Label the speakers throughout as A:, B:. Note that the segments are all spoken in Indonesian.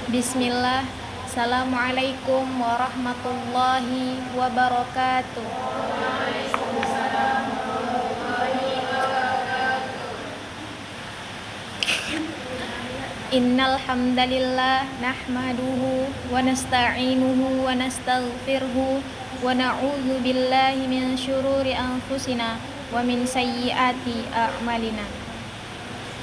A: Bismillah. Assalamualaikum warahmatullahi wabarakatuh. Innal hamdalillah nahmaduhu wa nasta'inuhu wa nastaghfiruhu wa na'udzu billahi min syururi anfusina wa min sayyiati a'malina.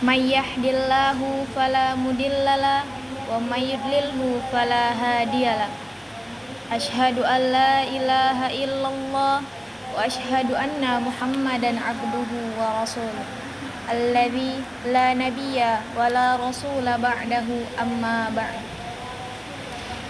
A: May yahdihillahu fala mudhillalah wa may yudlilhu fala hadiyalah. Asyhadu an la ilaha illallah wa asyhadu anna Muhammadan abduhu wa rasuluh. Alladzi la nabiyya wa la rasula ba'dahu amma ba'd.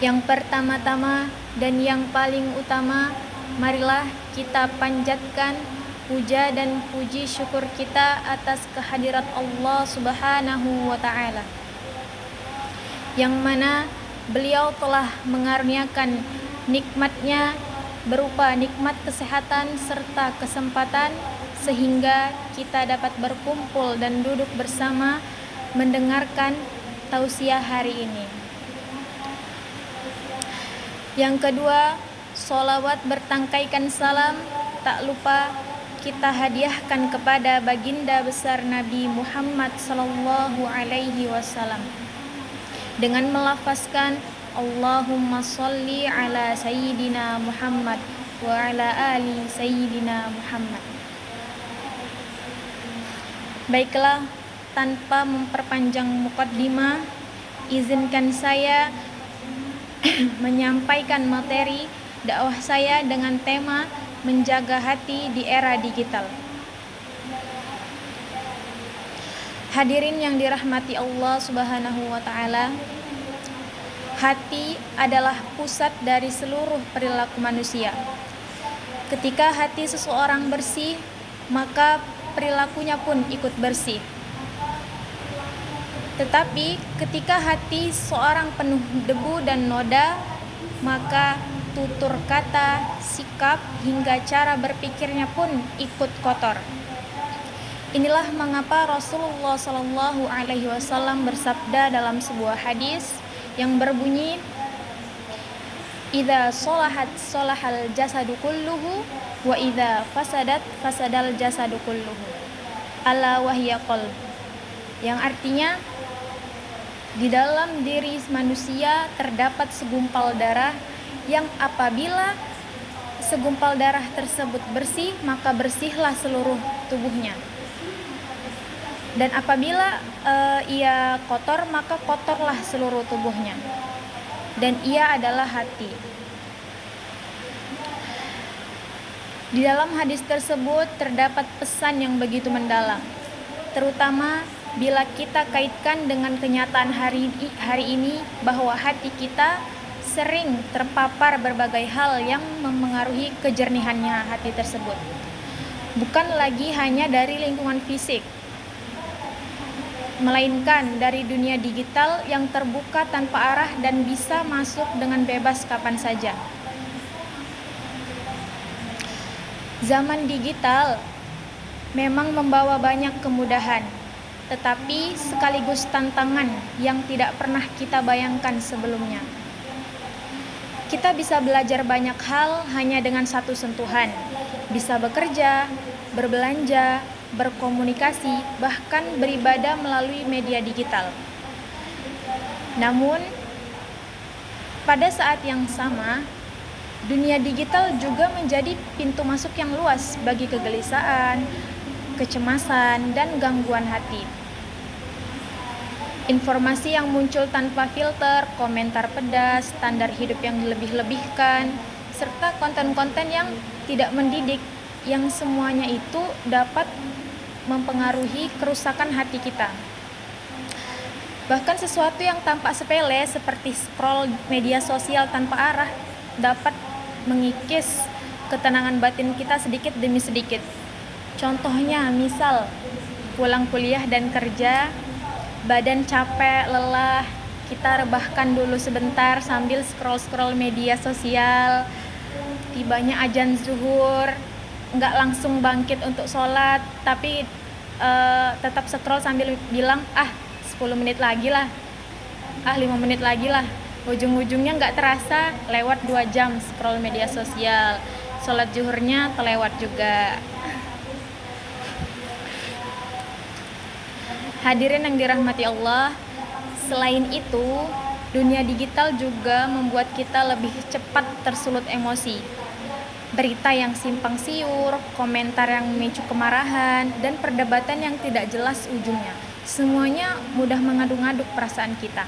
A: Yang pertama-tama dan yang paling utama, marilah kita panjatkan puja dan puji syukur kita atas kehadirat Allah Subhanahu wa ta'ala, yang mana beliau telah mengaruniakan nikmatnya berupa nikmat kesehatan serta kesempatan sehingga kita dapat berkumpul dan duduk bersama mendengarkan tausiah hari ini. Yang kedua, sholawat bertangkaikan salam tak lupa kita hadiahkan kepada baginda besar Nabi Muhammad sallallahu alaihi wasallam dengan melafazkan Allahumma sholli ala sayyidina Muhammad wa ala ali sayyidina Muhammad. Baiklah, tanpa memperpanjang muqaddimah, izinkan saya menyampaikan materi dakwah saya dengan tema menjaga hati di era digital. Hadirin yang dirahmati Allah Subhanahu wa ta'ala, hati adalah pusat dari seluruh perilaku manusia. Ketika hati seseorang bersih, maka perilakunya pun ikut bersih. Tetapi ketika hati seorang penuh debu dan noda, maka tutur kata, sikap, hingga cara berpikirnya pun ikut kotor. Inilah mengapa Rasulullah sallallahu alaihi wasallam bersabda dalam sebuah hadis yang berbunyi, "Idza sholahat sholahal jasadu kulluhu wa idza fasadat fasadal jasadu kulluhu. Ala wahya qalb." Yang artinya, di dalam diri manusia terdapat segumpal darah yang apabila segumpal darah tersebut bersih, maka bersihlah seluruh tubuhnya. Dan apabila ia kotor, maka kotorlah seluruh tubuhnya. Dan ia adalah hati. Di dalam hadis tersebut terdapat pesan yang begitu mendalam, terutama bila kita kaitkan dengan kenyataan hari ini bahwa hati kita sering terpapar berbagai hal yang memengaruhi kejernihannya hati tersebut. Bukan lagi hanya dari lingkungan fisik, melainkan dari dunia digital yang terbuka tanpa arah dan bisa masuk dengan bebas kapan saja. Zaman digital memang membawa banyak kemudahan, tetapi sekaligus tantangan yang tidak pernah kita bayangkan sebelumnya. Kita bisa belajar banyak hal hanya dengan satu sentuhan, bisa bekerja, berbelanja, berkomunikasi, bahkan beribadah melalui media digital. Namun, pada saat yang sama, dunia digital juga menjadi pintu masuk yang luas bagi kegelisahan, kecemasan, dan gangguan hati. Informasi yang muncul tanpa filter, komentar pedas, standar hidup yang dilebih-lebihkan, serta konten-konten yang tidak mendidik, yang semuanya itu dapat mempengaruhi kerusakan hati kita. Bahkan sesuatu yang tampak sepele seperti scroll media sosial tanpa arah dapat mengikis ketenangan batin kita sedikit demi sedikit. Contohnya, misal pulang kuliah dan kerja, badan capek, lelah, kita rebahkan dulu sebentar sambil scroll-scroll media sosial. Tibanya azan zuhur, nggak langsung bangkit untuk sholat, tapi tetap scroll sambil bilang 10 menit lagi lah. 5 menit lagi lah. Ujung-ujungnya nggak terasa lewat 2 jam scroll media sosial. Sholat zuhurnya kelewat juga. Hadirin yang dirahmati Allah, selain itu, dunia digital juga membuat kita lebih cepat tersulut emosi. Berita yang simpang siur, komentar yang memicu kemarahan, dan perdebatan yang tidak jelas ujungnya. Semuanya mudah mengaduk-aduk perasaan kita.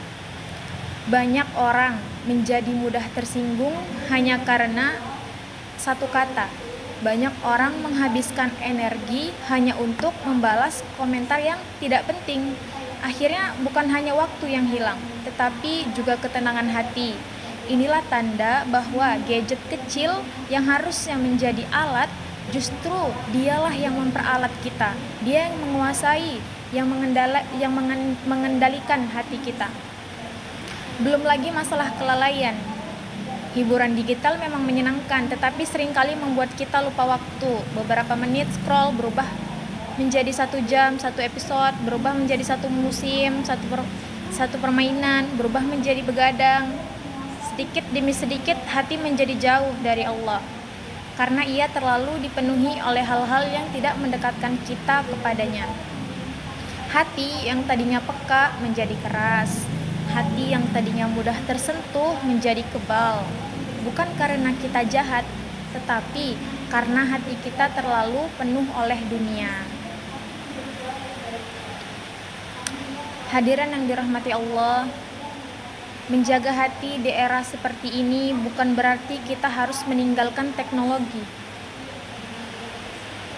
A: Banyak orang menjadi mudah tersinggung hanya karena satu kata. Banyak orang menghabiskan energi hanya untuk membalas komentar yang tidak penting. Akhirnya bukan hanya waktu yang hilang, tetapi juga ketenangan hati. Inilah tanda bahwa gadget kecil yang harusnya menjadi alat, justru dialah yang memperalat kita. Dia yang menguasai, yang mengendalikan hati kita. Belum lagi masalah kelalaian. Hiburan digital memang menyenangkan, tetapi seringkali membuat kita lupa waktu. Beberapa menit scroll berubah menjadi 1 jam, 1 episode, berubah menjadi 1 musim, satu permainan, berubah menjadi begadang. Sedikit demi sedikit hati menjadi jauh dari Allah, karena ia terlalu dipenuhi oleh hal-hal yang tidak mendekatkan kita kepadanya. Hati yang tadinya peka menjadi keras. Hati yang tadinya mudah tersentuh menjadi kebal. Bukan karena kita jahat, tetapi karena hati kita terlalu penuh oleh dunia. Hadirin yang dirahmati Allah, menjaga hati di era seperti ini bukan berarti kita harus meninggalkan teknologi.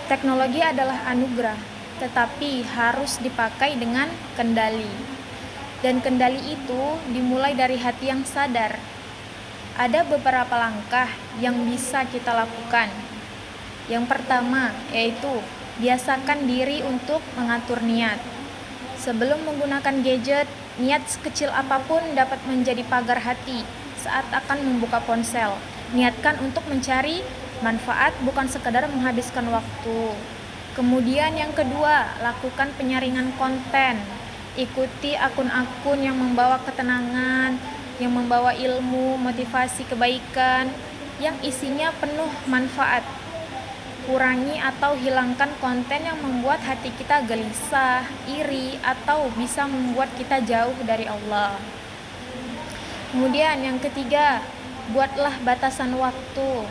A: Teknologi adalah anugerah, tetapi harus dipakai dengan kendali. Dan kendali itu dimulai dari hati yang sadar. Ada beberapa langkah yang bisa kita lakukan. Yang pertama yaitu biasakan diri untuk mengatur niat. Sebelum menggunakan gadget, niat sekecil apapun dapat menjadi pagar hati saat akan membuka ponsel. Niatkan untuk mencari manfaat, bukan sekedar menghabiskan waktu. Kemudian yang kedua, lakukan penyaringan konten. Ikuti akun-akun yang membawa ketenangan, yang membawa ilmu, motivasi kebaikan, yang isinya penuh manfaat. Kurangi atau hilangkan konten yang membuat hati kita gelisah, iri, atau bisa membuat kita jauh dari Allah. Kemudian yang ketiga, buatlah batasan waktu.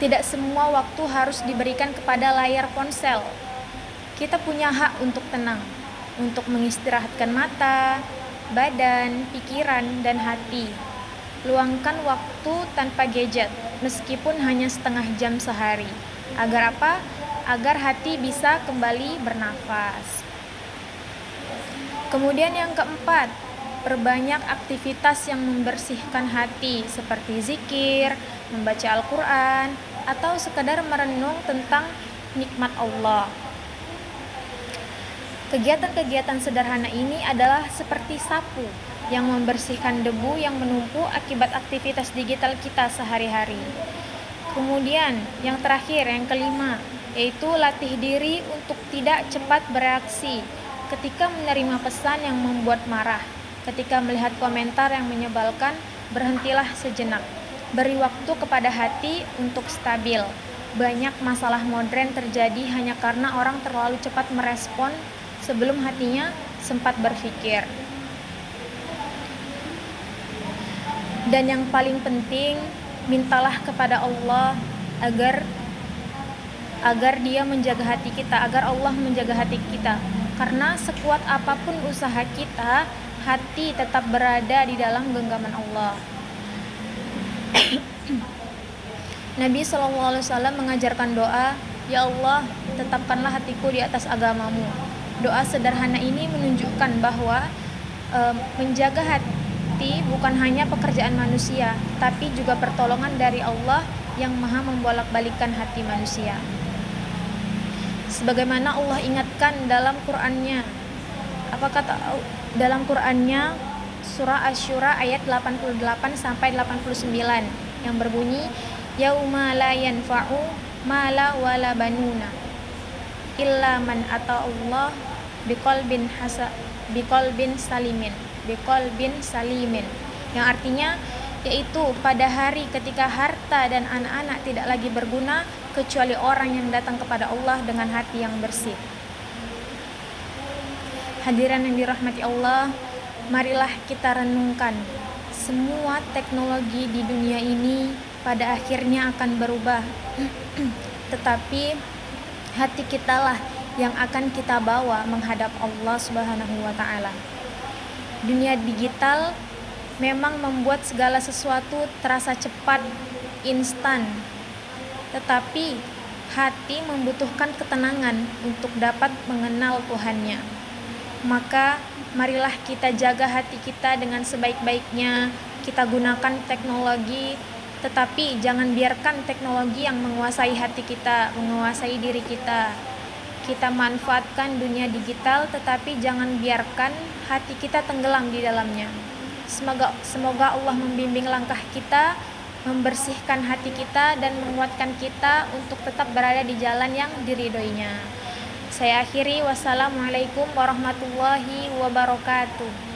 A: Tidak semua waktu harus diberikan kepada layar ponsel. Kita punya hak untuk tenang, untuk mengistirahatkan mata, badan, pikiran, dan hati. Luangkan waktu tanpa gadget, meskipun hanya setengah jam sehari. Agar apa? Agar hati bisa kembali bernafas. Kemudian yang keempat, perbanyak aktivitas yang membersihkan hati, seperti zikir, membaca Al-Quran, atau sekadar merenung tentang nikmat Allah. Kegiatan-kegiatan sederhana ini adalah seperti sapu yang membersihkan debu yang menumpuk akibat aktivitas digital kita sehari-hari. Kemudian yang terakhir, yang kelima, yaitu latih diri untuk tidak cepat bereaksi ketika menerima pesan yang membuat marah. Ketika melihat komentar yang menyebalkan, berhentilah sejenak. Beri waktu kepada hati untuk stabil. Banyak masalah modern terjadi hanya karena orang terlalu cepat merespon sebelum hatinya sempat berpikir. Dan yang paling penting, mintalah kepada Allah agar Dia menjaga hati kita, agar Allah menjaga hati kita. Karena sekuat apapun usaha kita, hati tetap berada di dalam genggaman Allah. Nabi SAW mengajarkan doa, "Ya Allah, tetapkanlah hatiku di atas agamamu." Doa sederhana ini menunjukkan bahwa menjaga hati bukan hanya pekerjaan manusia, tapi juga pertolongan dari Allah yang maha membolak-balikkan hati manusia. Sebagaimana Allah ingatkan dalam Qur'annya. Apa kata dalam Qur'annya? Surah Asy-Syura ayat 88-89 yang berbunyi, "Yauma la yanfa'u mala wala banuna illa man ata Allah biqalbin salimin." biqalbin salimin, yang artinya yaitu pada hari ketika harta dan anak-anak tidak lagi berguna kecuali orang yang datang kepada Allah dengan hati yang bersih. Hadirin yang dirahmati Allah, marilah kita renungkan, semua teknologi di dunia ini pada akhirnya akan berubah. Tetapi hati kitalah yang akan kita bawa menghadap Allah Subhanahu wa taala. Dunia digital memang membuat segala sesuatu terasa cepat, instan. Tetapi hati membutuhkan ketenangan untuk dapat mengenal Tuhannya. Maka marilah kita jaga hati kita dengan sebaik-baiknya. Kita gunakan teknologi, tetapi jangan biarkan teknologi yang menguasai hati kita, menguasai diri kita. Kita manfaatkan dunia digital, tetapi jangan biarkan hati kita tenggelam di dalamnya. Semoga Allah membimbing langkah kita, membersihkan hati kita, dan menguatkan kita untuk tetap berada di jalan yang diridhoinya. Saya akhiri, wassalamualaikum warahmatullahi wabarakatuh.